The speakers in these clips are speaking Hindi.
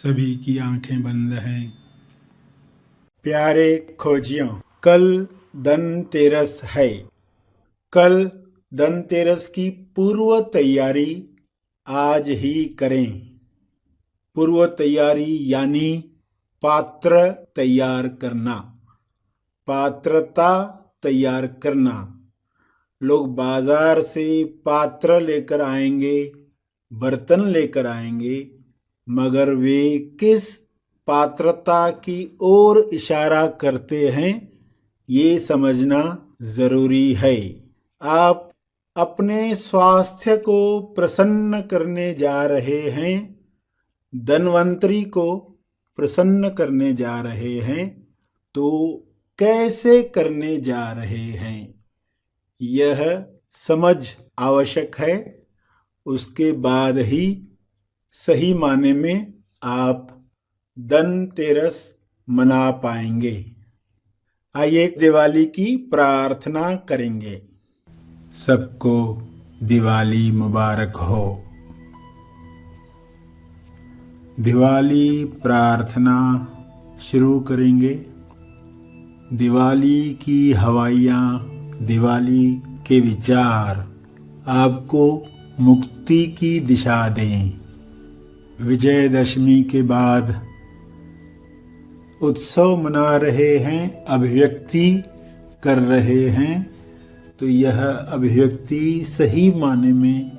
सभी की आंखें बंद हैं। प्यारे खोजियों, कल धनतेरस है। कल धनतेरस की पूर्व तैयारी आज ही करें। पूर्व तैयारी यानी पात्र तैयार करना, पात्रता तैयार करना। लोग बाजार से पात्र लेकर आएंगे, बर्तन लेकर आएंगे, मगर वे किस पात्रता की ओर इशारा करते हैं, ये समझना जरूरी है। आप अपने स्वास्थ्य को प्रसन्न करने जा रहे हैं, धनवंतरी को प्रसन्न करने जा रहे हैं, तो कैसे करने जा रहे हैं, यह समझ आवश्यक है। उसके बाद ही सही माने में आप धनतेरस मना पाएंगे। आइए दिवाली की प्रार्थना करेंगे। सबको दिवाली मुबारक हो। दिवाली प्रार्थना शुरू करेंगे। दिवाली की हवाइयाँ, दिवाली के विचार आपको मुक्ति की दिशा दें। विजयदशमी के बाद उत्सव मना रहे हैं, अभिव्यक्ति कर रहे हैं, तो यह अभिव्यक्ति सही माने में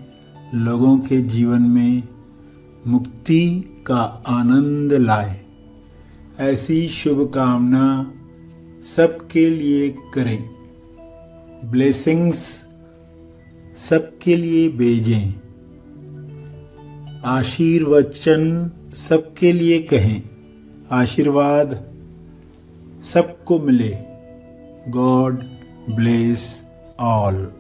लोगों के जीवन में मुक्ति का आनंद लाए, ऐसी शुभकामना सबके लिए करें। ब्लेसिंग्स सबके लिए भेजें। आशीर्वचन सबके लिए कहें। आशीर्वाद सबको मिले। God bless all.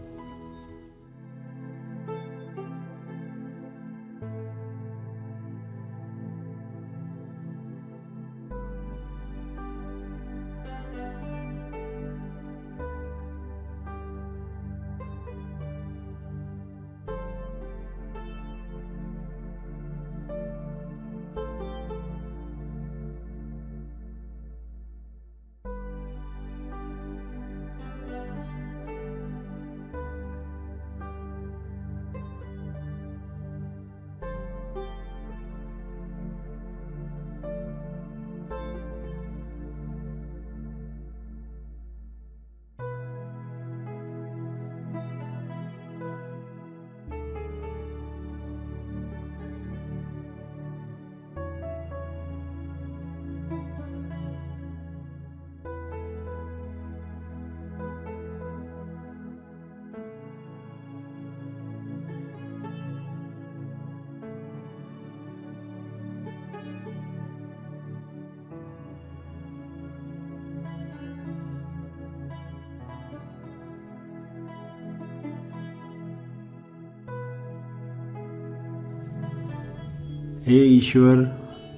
हे ईश्वर,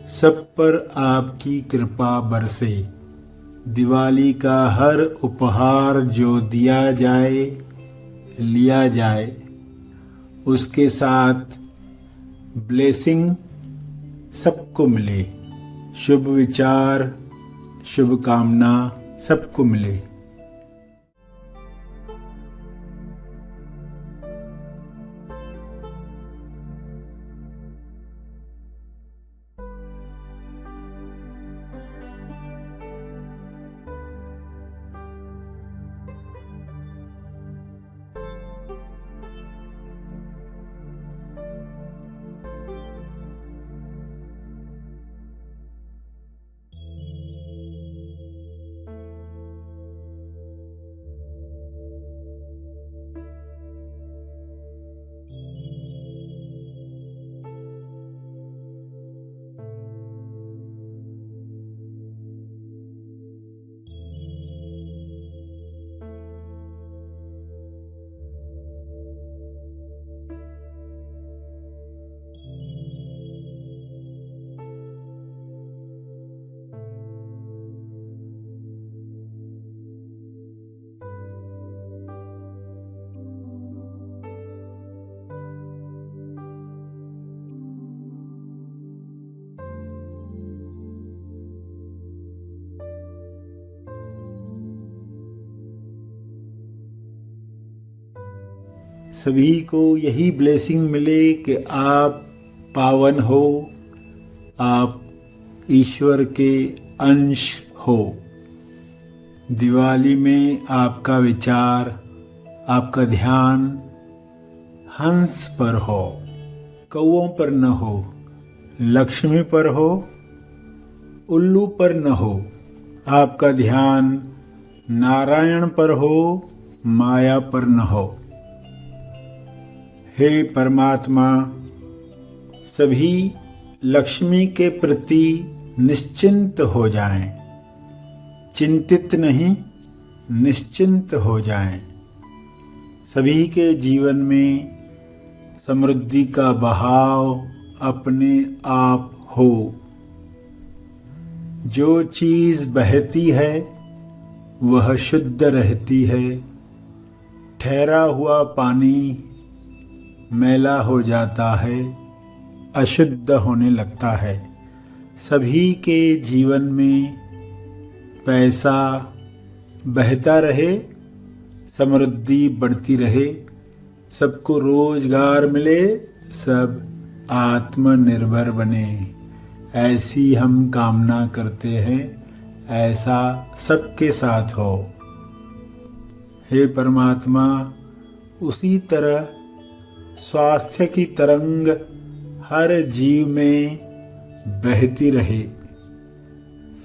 सब पर आपकी कृपा बरसे। दिवाली का हर उपहार जो दिया जाए, लिया जाए, उसके साथ ब्लेसिंग सबको मिले। शुभ विचार, शुभकामना सबको मिले। सभी को यही ब्लेसिंग मिले कि आप पावन हो, आप ईश्वर के अंश हो। दिवाली में आपका विचार, आपका ध्यान हंस पर हो, कौओं पर न हो, लक्ष्मी पर हो, उल्लू पर न हो। आपका ध्यान नारायण पर हो, माया पर न हो। हे परमात्मा, सभी लक्ष्मी के प्रति निश्चिंत हो जाएं, चिंतित नहीं, निश्चिंत हो जाएं। सभी के जीवन में समृद्धि का बहाव अपने आप हो। जो चीज़ बहती है वह शुद्ध रहती है। ठहरा हुआ पानी मैला हो जाता है, अशुद्ध होने लगता है। सभी के जीवन में पैसा बहता रहे, समृद्धि बढ़ती रहे, सबको रोजगार मिले, सब आत्मनिर्भर बने, ऐसी हम कामना करते हैं। ऐसा सबके साथ हो। हे परमात्मा, उसी तरह स्वास्थ्य की तरंग हर जीव में बहती रहे,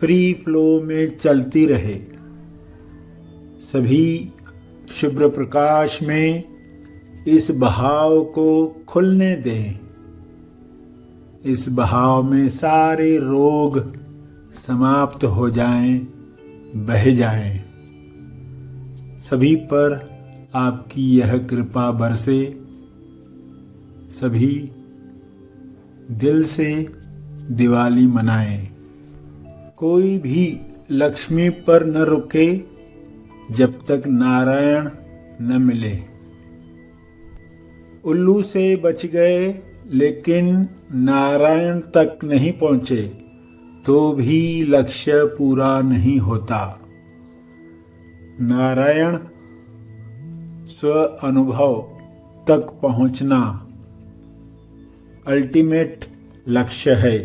फ्री फ्लो में चलती रहे। सभी शुभ्र प्रकाश में इस बहाव को खुलने दें। इस बहाव में सारे रोग समाप्त हो जाएं, बह जाएं। सभी पर आपकी यह कृपा बरसे। सभी दिल से दिवाली मनाएं। कोई भी लक्ष्मी पर न रुके जब तक नारायण न मिले। उल्लू से बच गए लेकिन नारायण तक नहीं पहुंचे तो भी लक्ष्य पूरा नहीं होता। नारायण स्व अनुभव तक पहुंचना अल्टीमेट लक्ष्य है।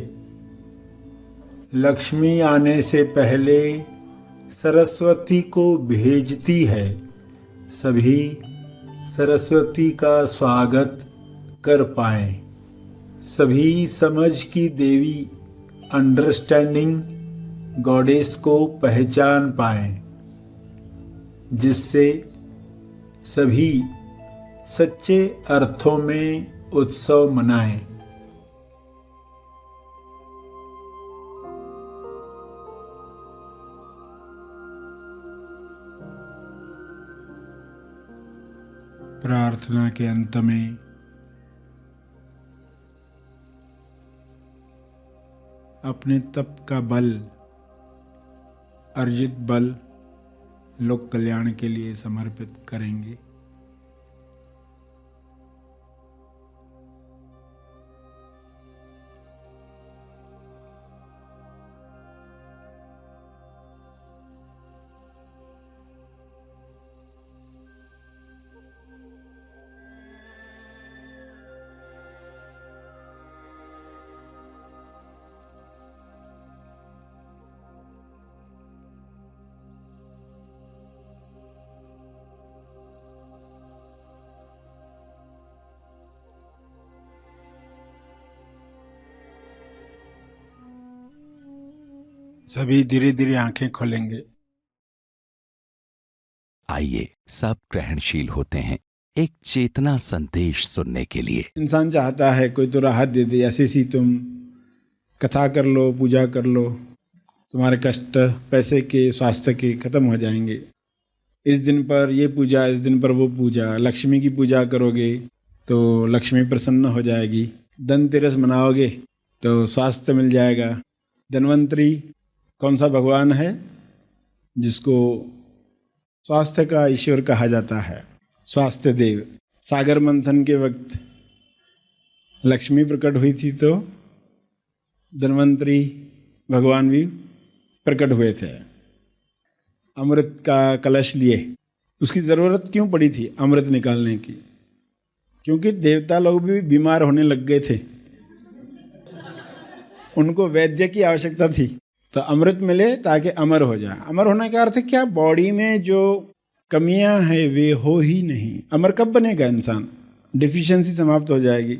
लक्ष्मी आने से पहले सरस्वती को भेजती है। सभी सरस्वती का स्वागत कर पाएं। सभी समझ की देवी अंडरस्टैंडिंग गॉडेस को पहचान पाएं, जिससे सभी सच्चे अर्थों में उत्सव मनाएं। प्रार्थना के अंत में अपने तप का बल, अर्जित बल लोक कल्याण के लिए समर्पित करेंगे। सभी धीरे धीरे आंखें खोलेंगे। आइए सब ग्रहणशील होते हैं एक चेतना संदेश सुनने के लिए। इंसान चाहता है कोई तो राहत दे दे, ऐसे सी तुम कथा कर लो, पूजा कर लो, तुम्हारे कष्ट पैसे के, स्वास्थ्य के खत्म हो जाएंगे। इस दिन पर ये पूजा, इस दिन पर वो पूजा, लक्ष्मी की पूजा करोगे तो लक्ष्मी प्रसन्न हो जाएगी। धनतेरस मनाओगे तो स्वास्थ्य मिल जाएगा। धन्वंतरी कौन सा भगवान है जिसको स्वास्थ्य का ईश्वर कहा जाता है? स्वास्थ्य देव। सागर मंथन के वक्त लक्ष्मी प्रकट हुई थी तो धन्वंतरी भगवान भी प्रकट हुए थे। अमृत का कलश लिए, उसकी ज़रूरत क्यों पड़ी थी अमृत निकालने की? क्योंकि देवता लोग भी बीमार होने लग गए थे, उनको वैद्य की आवश्यकता थी। तो अमृत मिले ताकि अमर हो जाए। अमर होने का अर्थ क्या? बॉडी में जो कमियां हैं वे हो ही नहीं। अमर कब बनेगा इंसान? डिफिशिएंसी समाप्त हो जाएगी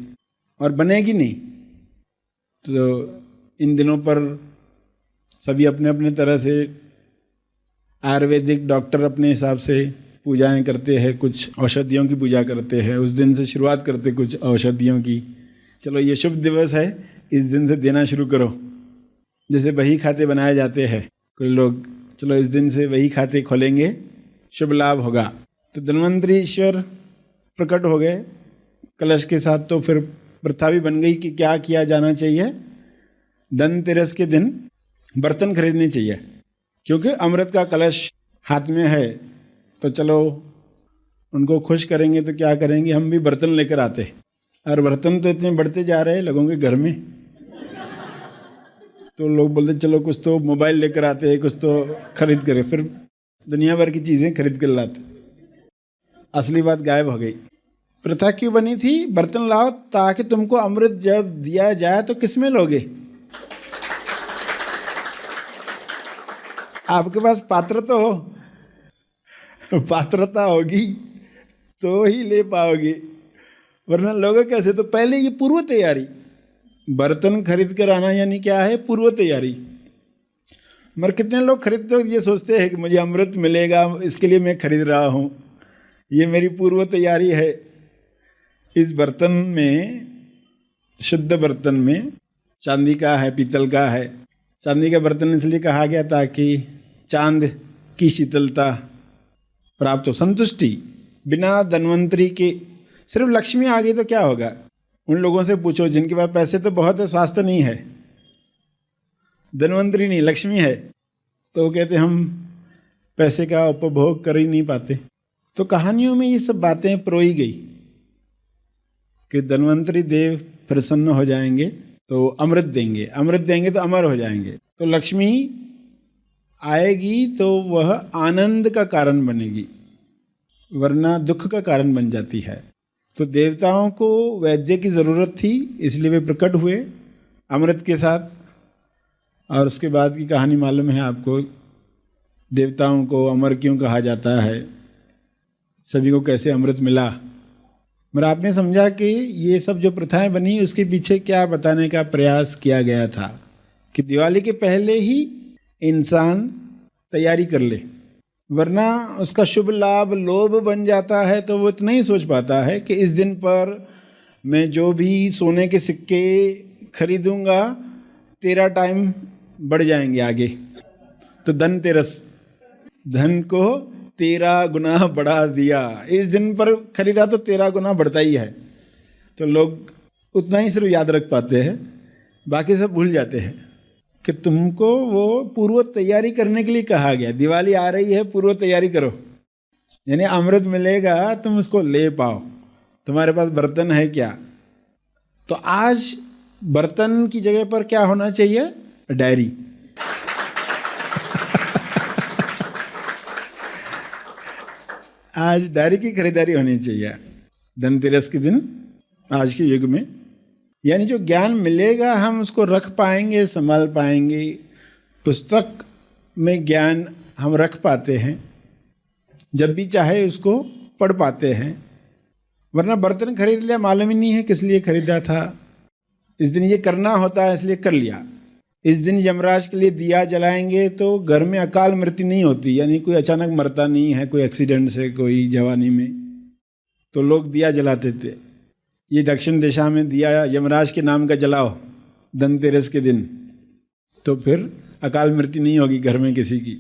और बनेगी नहीं। तो इन दिनों पर सभी अपने अपने तरह से आयुर्वेदिक डॉक्टर अपने हिसाब से पूजाएं करते हैं, कुछ औषधियों की पूजा करते हैं। उस दिन से शुरुआत करते कुछ औषधियों की। चलो ये शुभ दिवस है, इस दिन से देना शुरू करो। जैसे बही खाते बनाए जाते हैं, कोई लोग चलो इस दिन से वही खाते खोलेंगे, शुभ लाभ होगा। तो धन्वंतरी ईश्वर प्रकट हो गए कलश के साथ। तो फिर प्रथा भी बन गई कि क्या किया जाना चाहिए, धनतेरस के दिन बर्तन खरीदने चाहिए, क्योंकि अमृत का कलश हाथ में है। तो चलो उनको खुश करेंगे तो क्या करेंगे, हम भी बर्तन लेकर आते। और बर्तन तो इतने बढ़ते जा रहे हैं लोगों के घर में, तो लोग बोलते चलो कुछ तो मोबाइल लेकर आते हैं, कुछ तो खरीद कर, फिर दुनिया भर की चीज़ें खरीद कर लाते। असली बात गायब हो गई। प्रथा क्यों बनी थी? बर्तन लाओ ताकि तुमको अमृत जब दिया जाए तो किसमें लोगे? आपके पास पात्र तो हो, पात्रता होगी तो ही ले पाओगे, वरना लोगे कैसे? तो पहले ये पूर्व तैयारी, बर्तन खरीद कर आना यानी क्या है? पूर्व तैयारी। मगर कितने लोग खरीदते ये सोचते हैं कि मुझे अमृत मिलेगा, इसके लिए मैं खरीद रहा हूँ, ये मेरी पूर्व तैयारी है। इस बर्तन में, शुद्ध बर्तन में, चांदी का है, पीतल का है। चांदी का बर्तन इसलिए कहा गया ताकि चांद की शीतलता प्राप्त हो, संतुष्टि। बिना धन्वंतरी के सिर्फ लक्ष्मी आ गई तो क्या होगा? उन लोगों से पूछो जिनके पास पैसे तो बहुत है, स्वास्थ्य नहीं है, धन्वंतरी नहीं, लक्ष्मी है, तो वो कहते हम पैसे का उपभोग कर ही नहीं पाते। तो कहानियों में ये सब बातें परोई गई कि धन्वंतरी देव प्रसन्न हो जाएंगे तो अमृत देंगे, अमृत देंगे तो अमर हो जाएंगे। तो लक्ष्मी आएगी तो वह आनंद का कारण बनेगी, वरना दुख का कारण बन जाती है। तो देवताओं को वैद्य की ज़रूरत थी, इसलिए वे प्रकट हुए अमृत के साथ। और उसके बाद की कहानी मालूम है आपको, देवताओं को अमर क्यों कहा जाता है, सभी को कैसे अमृत मिला। मगर आपने समझा कि ये सब जो प्रथाएं बनी उसके पीछे क्या बताने का प्रयास किया गया था कि दिवाली के पहले ही इंसान तैयारी कर ले, वरना उसका शुभ लाभ लोभ बन जाता है। तो वो इतना ही सोच पाता है कि इस दिन पर मैं जो भी सोने के सिक्के खरीदूंगा 13 टाइम बढ़ जाएंगे आगे। तो धनतेरस, धन को 13 गुना बढ़ा दिया, इस दिन पर खरीदा तो 13 गुना बढ़ता ही है। तो लोग उतना ही सिर्फ याद रख पाते हैं, बाकी सब भूल जाते हैं कि तुमको वो पूर्व तैयारी करने के लिए कहा गया। दिवाली आ रही है, पूर्व तैयारी करो, यानी अमृत मिलेगा तुम उसको ले पाओ। तुम्हारे पास बर्तन है क्या? तो आज बर्तन की जगह पर क्या होना चाहिए? डायरी। आज डायरी की खरीदारी होनी चाहिए धनतेरस के दिन, आज के युग में। यानी जो ज्ञान मिलेगा हम उसको रख पाएंगे, संभाल पाएंगे। पुस्तक में ज्ञान हम रख पाते हैं, जब भी चाहे उसको पढ़ पाते हैं। वरना बर्तन खरीद लिया, मालूम ही नहीं है किस लिए खरीदा था। इस दिन ये करना होता है इसलिए कर लिया। इस दिन यमराज के लिए दिया जलाएंगे तो घर में अकाल मृत्यु नहीं होती, यानी कोई अचानक मरता नहीं है, कोई एक्सीडेंट से, कोई जवानी में। तो लोग दिया जलाते थे। ये दक्षिण दिशा में दिया यमराज के नाम का जलाओ धनतेरस के दिन, तो फिर अकाल मृत्यु नहीं होगी घर में किसी की।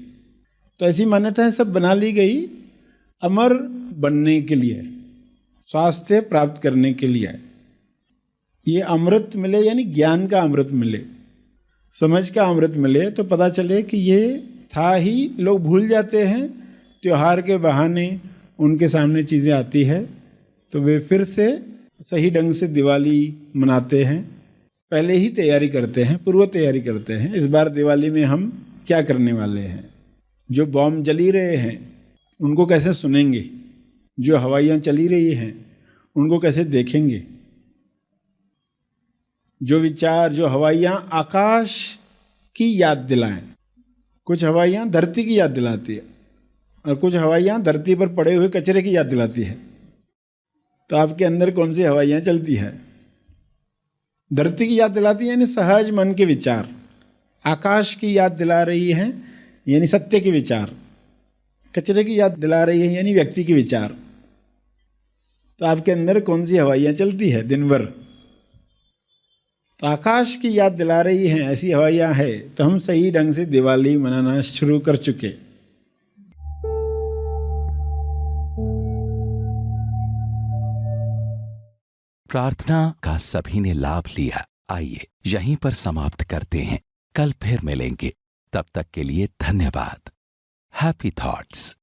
तो ऐसी मान्यताएं सब बना ली गई अमर बनने के लिए, स्वास्थ्य प्राप्त करने के लिए। ये अमृत मिले यानी ज्ञान का अमृत मिले, समझ का अमृत मिले, तो पता चले कि ये था ही। लोग भूल जाते हैं, त्योहार के बहाने उनके सामने चीज़ें आती है तो वे फिर से सही ढंग से दिवाली मनाते हैं। पहले ही तैयारी करते हैं, पूर्व तैयारी करते हैं। इस बार दिवाली में हम क्या करने वाले हैं, जो बॉम्ब जली रहे हैं उनको कैसे सुनेंगे, जो हवाइयाँ चली रही हैं उनको कैसे देखेंगे? जो विचार, जो हवाइयाँ आकाश की याद दिलाएं। कुछ हवाइयाँ धरती की याद दिलाती है और कुछ हवाइयाँ धरती पर पड़े हुए कचरे की याद दिलाती है। तो आपके अंदर कौन सी हवाइयाँ चलती है? धरती की याद दिलाती है यानी सहज मन के विचार, आकाश की याद दिला रही हैं यानी सत्य के विचार, कचरे की याद दिला रही है यानी व्यक्ति के विचार। तो आपके अंदर कौन सी हवाइयाँ चलती है दिन भर? तो आकाश की याद दिला रही हैं ऐसी हवाइयाँ है तो हम सही ढंग से दिवाली मनाना शुरू कर चुके। प्रार्थना का सभी ने लाभ लिया। आइए यहीं पर समाप्त करते हैं, कल फिर मिलेंगे। तब तक के लिए धन्यवाद। Happy thoughts.